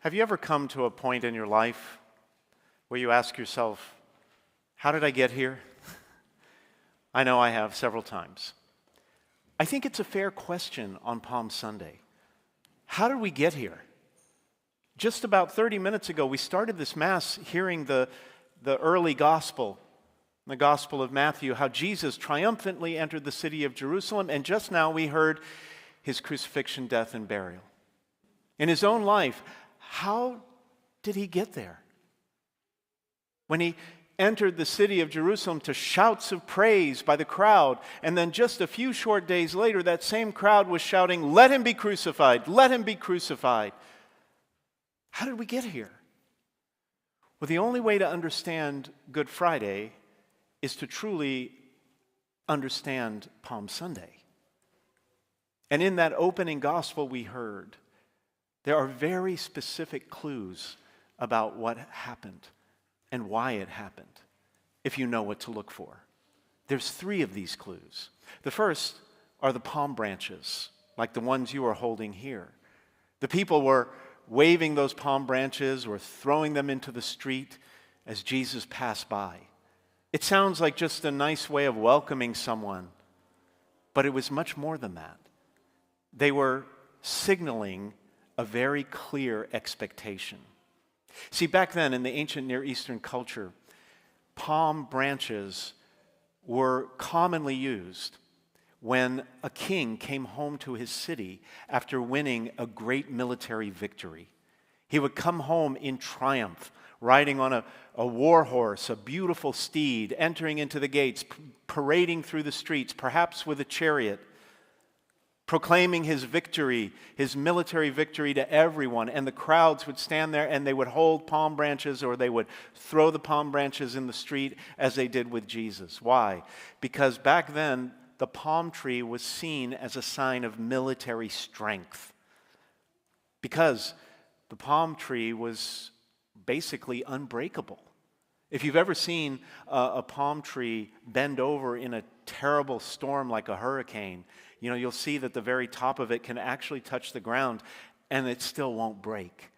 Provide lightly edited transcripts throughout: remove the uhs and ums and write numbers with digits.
Have you ever come to a point in your life where you ask yourself, how did I get here? I know I have several times. I think it's a fair question on Palm Sunday. How did we get here? Just about 30 minutes ago, we started this Mass hearing the early gospel, the Gospel of Matthew, how Jesus triumphantly entered the city of Jerusalem, and just now we heard his crucifixion, death, and burial. In his own life, how did he get there? When he entered the city of Jerusalem to shouts of praise by the crowd, and then just a few short days later, that same crowd was shouting, "Let him be crucified, let him be crucified." How did we get here? Well, the only way to understand Good Friday is to truly understand Palm Sunday. And in that opening gospel we heard, there are very specific clues about what happened and why it happened, if you know what to look for. There's 3 of these clues. The first are the palm branches, like the ones you are holding here. The people were waving those palm branches or throwing them into the street as Jesus passed by. It sounds like just a nice way of welcoming someone, but it was much more than that. They were signaling a very clear expectation. See, back then in the ancient Near Eastern culture, palm branches were commonly used when a king came home to his city after winning a great military victory. He would come home in triumph, riding on a warhorse, a beautiful steed, entering into the gates, parading through the streets, perhaps with a chariot, proclaiming his victory, his military victory to everyone. And the crowds would stand there and they would hold palm branches, or they would throw the palm branches in the street as they did with Jesus. Why? Because back then, the palm tree was seen as a sign of military strength. Because the palm tree was basically unbreakable. If you've ever seen a palm tree bend over in a terrible storm like a hurricane, you'll see that the very top of it can actually touch the ground and it still won't break.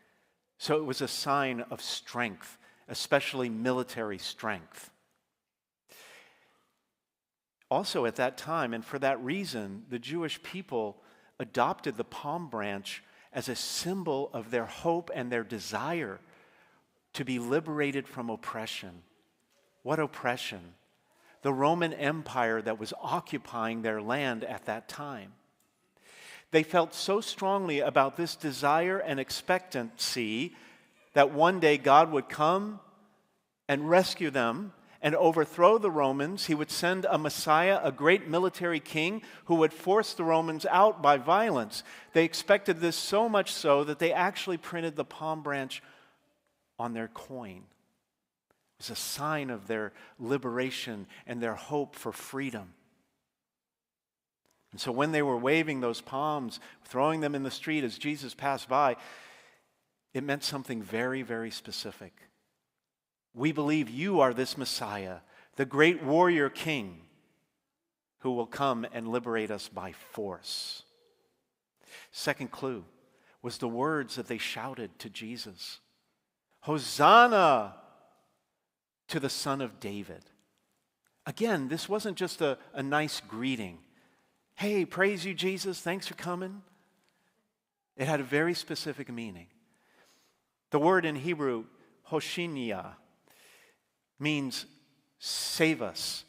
So it was a sign of strength, especially military strength. Also at that time, and for that reason, the Jewish people adopted the palm branch as a symbol of their hope and their desire to be liberated from oppression. What oppression? The Roman Empire that was occupying their land at that time. They felt so strongly about this desire and expectancy that one day God would come and rescue them and overthrow the Romans. He would send a Messiah, a great military king, who would force the Romans out by violence. They expected this so much so that they actually printed the palm branch on their coin. It was a sign of their liberation and their hope for freedom. And so when they were waving those palms, throwing them in the street as Jesus passed by, it meant something very, very specific. We believe you are this Messiah, the great warrior king who will come and liberate us by force. Second clue was the words that they shouted to Jesus. Hosanna to the Son of David. Again, this wasn't just a nice greeting. Hey, praise you, Jesus, thanks for coming. It had a very specific meaning. The word in Hebrew, Hoshinia, means save us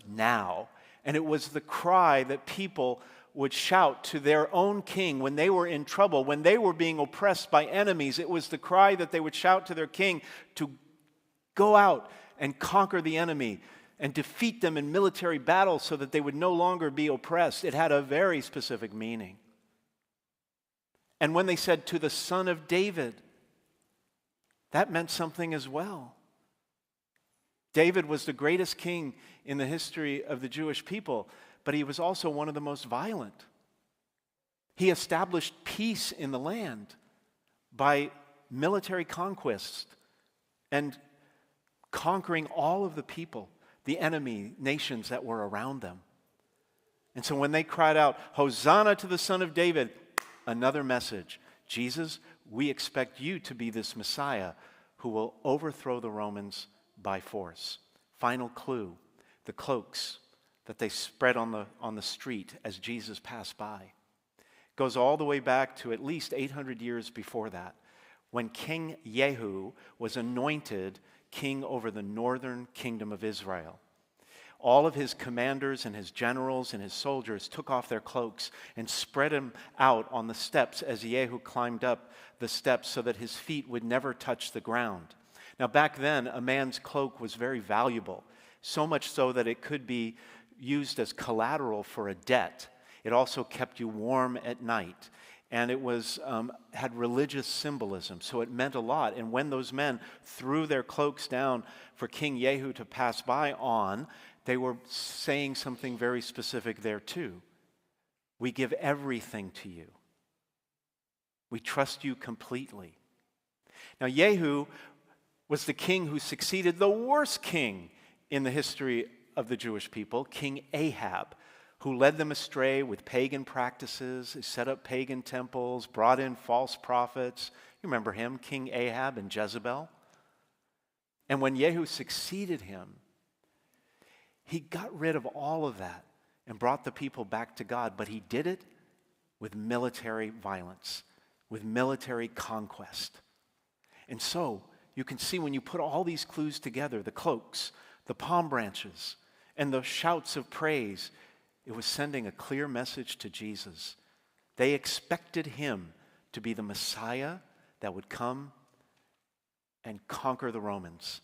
now. And it was the cry that people would shout to their own king when they were in trouble, when they were being oppressed by enemies. It was the cry that they would shout to their king to go out and conquer the enemy and defeat them in military battle so that they would no longer be oppressed. It had a very specific meaning. And when they said to the Son of David, that meant something as well. David was the greatest king in the history of the Jewish people, but he was also one of the most violent. He established peace in the land by military conquest and conquering all of the people, the enemy nations that were around them. And so when they cried out, Hosanna to the Son of David, another message. Jesus, we expect you to be this Messiah who will overthrow the Romans by force. Final clue, the cloaks that they spread on the street as Jesus passed by. Goes all the way back to at least 800 years before that, when King Jehu was anointed king over the northern kingdom of Israel. All of his commanders and his generals and his soldiers took off their cloaks and spread them out on the steps as Jehu climbed up the steps so that his feet would never touch the ground. Now back then, a man's cloak was very valuable, so much so that it could be used as collateral for a debt. It also kept you warm at night. And it was had religious symbolism, so it meant a lot. And when those men threw their cloaks down for King Jehu to pass by on, they were saying something very specific there too. We give everything to you. We trust you completely. Now Jehu was the king who succeeded the worst king in the history of the Jewish people, King Ahab, who led them astray with pagan practices, set up pagan temples, brought in false prophets. You remember him, King Ahab and Jezebel? And when Jehu succeeded him, he got rid of all of that and brought the people back to God, but he did it with military violence, with military conquest. And so, you can see when you put all these clues together, the cloaks, the palm branches, and the shouts of praise, it was sending a clear message to Jesus. They expected him to be the Messiah that would come and conquer the Romans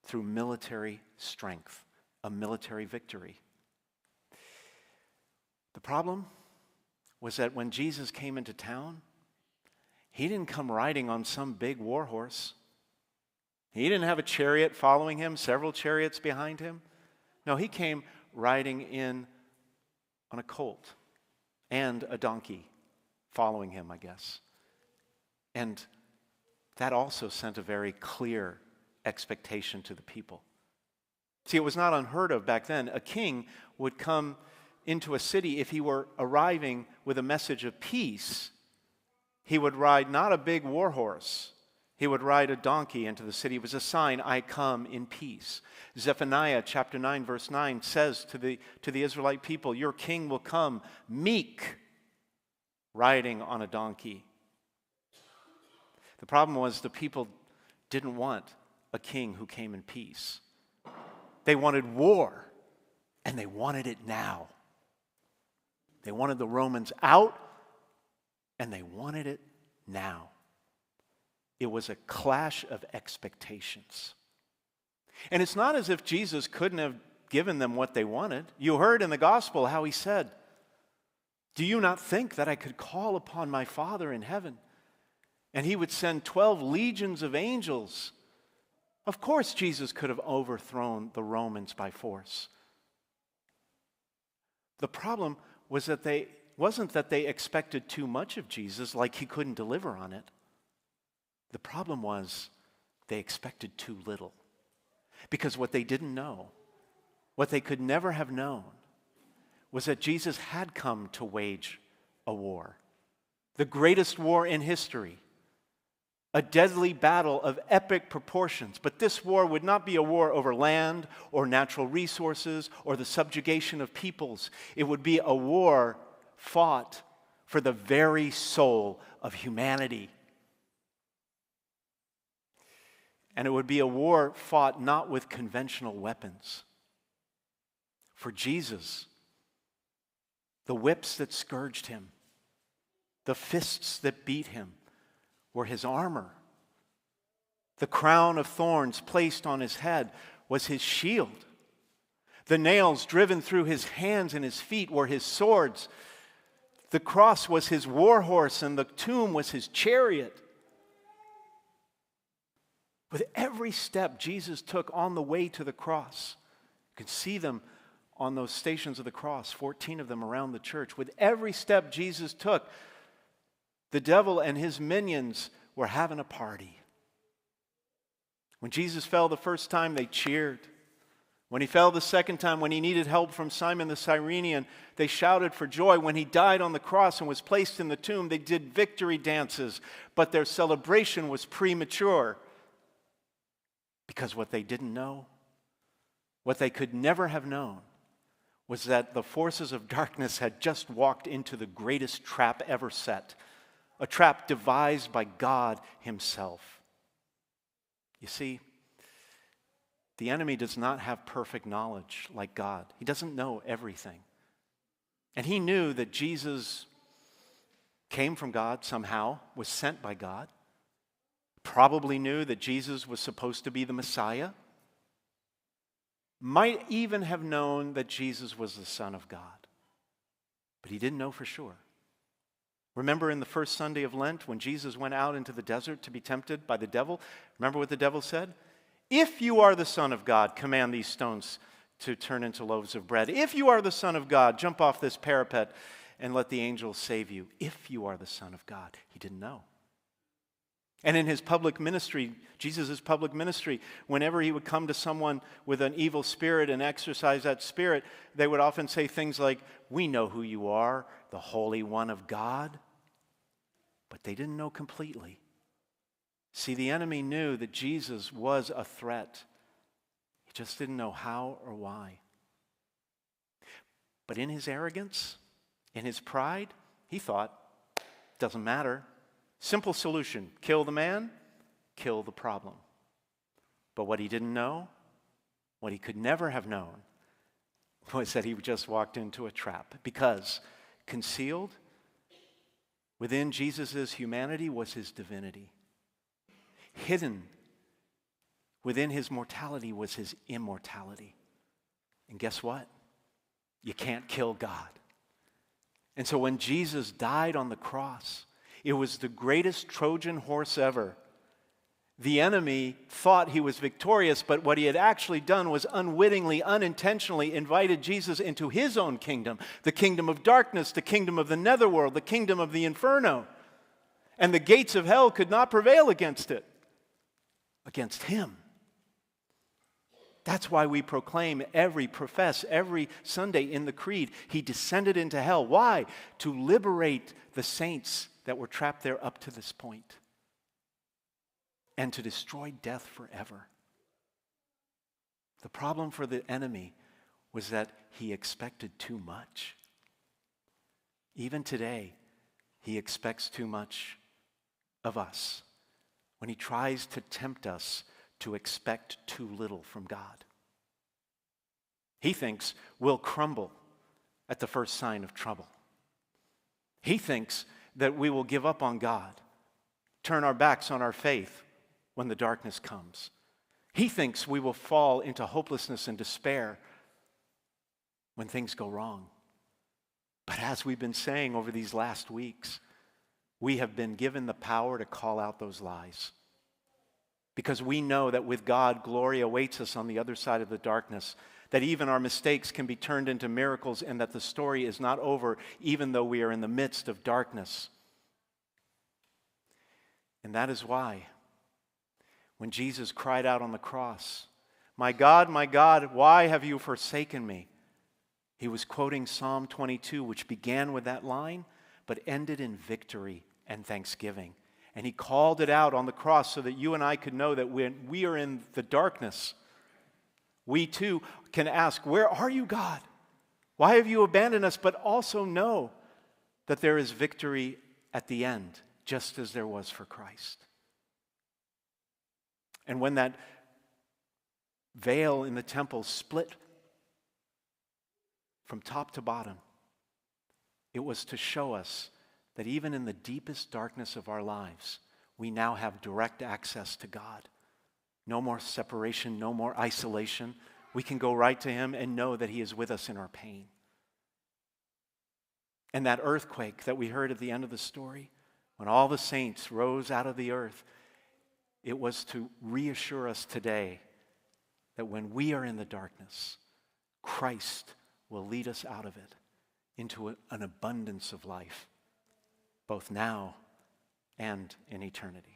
through military strength, a military victory. The problem was that when Jesus came into town, he didn't come riding on some big warhorse. He didn't have a chariot following him, several chariots behind him. No, he came riding in on a colt and a donkey following him, I guess. And that also sent a very clear expectation to the people. See, it was not unheard of back then. A king would come into a city if he were arriving with a message of peace. He would ride not a big war horse. He would ride a donkey into the city. It was a sign, I come in peace. Zephaniah chapter 9 verse 9 says to the Israelite people, your king will come meek, riding on a donkey. The problem was the people didn't want a king who came in peace. They wanted war, and they wanted it now. They wanted the Romans out, and they wanted it now. It was a clash of expectations. And it's not as if Jesus couldn't have given them what they wanted. You heard in the gospel how he said, do you not think that I could call upon my Father in heaven, and he would send 12 legions of angels? Of course, Jesus could have overthrown the Romans by force. The problem was that wasn't that they expected too much of Jesus, like he couldn't deliver on it. The problem was they expected too little. Because what they didn't know, what they could never have known, was that Jesus had come to wage a war. The greatest war in history. A deadly battle of epic proportions. But this war would not be a war over land or natural resources or the subjugation of peoples. It would be a war fought for the very soul of humanity. And it would be a war fought not with conventional weapons. For Jesus, the whips that scourged him, the fists that beat him, were his armor. The crown of thorns placed on his head was his shield. The nails driven through his hands and his feet were his swords. The cross was his war horse, and the tomb was his chariot. With every step Jesus took on the way to the cross, you can see them on those stations of the cross, 14 of them around the church. With every step Jesus took, the devil and his minions were having a party. When Jesus fell the first time, they cheered. When he fell the second time, when he needed help from Simon the Cyrenian, they shouted for joy. When he died on the cross and was placed in the tomb, they did victory dances, but their celebration was premature. Because what they didn't know, what they could never have known, was that the forces of darkness had just walked into the greatest trap ever set, a trap devised by God himself. You see, the enemy does not have perfect knowledge like God. He doesn't know everything. And he knew that Jesus came from God somehow, was sent by God, probably knew that Jesus was supposed to be the Messiah, might even have known that Jesus was the Son of God. But he didn't know for sure. Remember in the first Sunday of Lent when Jesus went out into the desert to be tempted by the devil? Remember what the devil said? If you are the Son of God, command these stones to turn into loaves of bread. If you are the Son of God, jump off this parapet and let the angels save you. If you are the Son of God. He didn't know. And in his public ministry, Jesus' public ministry, whenever he would come to someone with an evil spirit and exorcise that spirit, they would often say things like, "We know who you are, the Holy One of God." But they didn't know completely. See, the enemy knew that Jesus was a threat. He just didn't know how or why. But in his arrogance, in his pride, he thought, doesn't matter. Simple solution, kill the man, kill the problem. But what he didn't know, what he could never have known, was that he just walked into a trap. Because concealed within Jesus' humanity was his divinity. Hidden within his mortality was his immortality. And guess what? You can't kill God. And so when Jesus died on the cross, it was the greatest Trojan horse ever. The enemy thought he was victorious, but what he had actually done was unwittingly, unintentionally invited Jesus into his own kingdom, the kingdom of darkness, the kingdom of the netherworld, the kingdom of the inferno. And the gates of hell could not prevail against it. Against him. That's why we profess every Sunday in the creed, he descended into hell. Why? To liberate the saints that were trapped there up to this point. And to destroy death forever. The problem for the enemy was that he expected too much. Even today, he expects too much of us. When he tries to tempt us to expect too little from God. He thinks we'll crumble at the first sign of trouble. He thinks that we will give up on God, turn our backs on our faith when the darkness comes. He thinks we will fall into hopelessness and despair when things go wrong. But as we've been saying over these last weeks, we have been given the power to call out those lies. Because we know that with God, glory awaits us on the other side of the darkness, that even our mistakes can be turned into miracles, and that the story is not over even though we are in the midst of darkness. And that is why, when Jesus cried out on the cross, my God, why have you forsaken me?" He was quoting Psalm 22, which began with that line, but ended in victory and thanksgiving. And he called it out on the cross so that you and I could know that when we are in the darkness, we too can ask, where are you, God? Why have you abandoned us? But also know that there is victory at the end, just as there was for Christ. And when that veil in the temple split from top to bottom, it was to show us that even in the deepest darkness of our lives, we now have direct access to God. No more separation, no more isolation. We can go right to him and know that he is with us in our pain. And that earthquake that we heard at the end of the story, when all the saints rose out of the earth, it was to reassure us today that when we are in the darkness, Christ will lead us out of it into an abundance of life, both now and in eternity.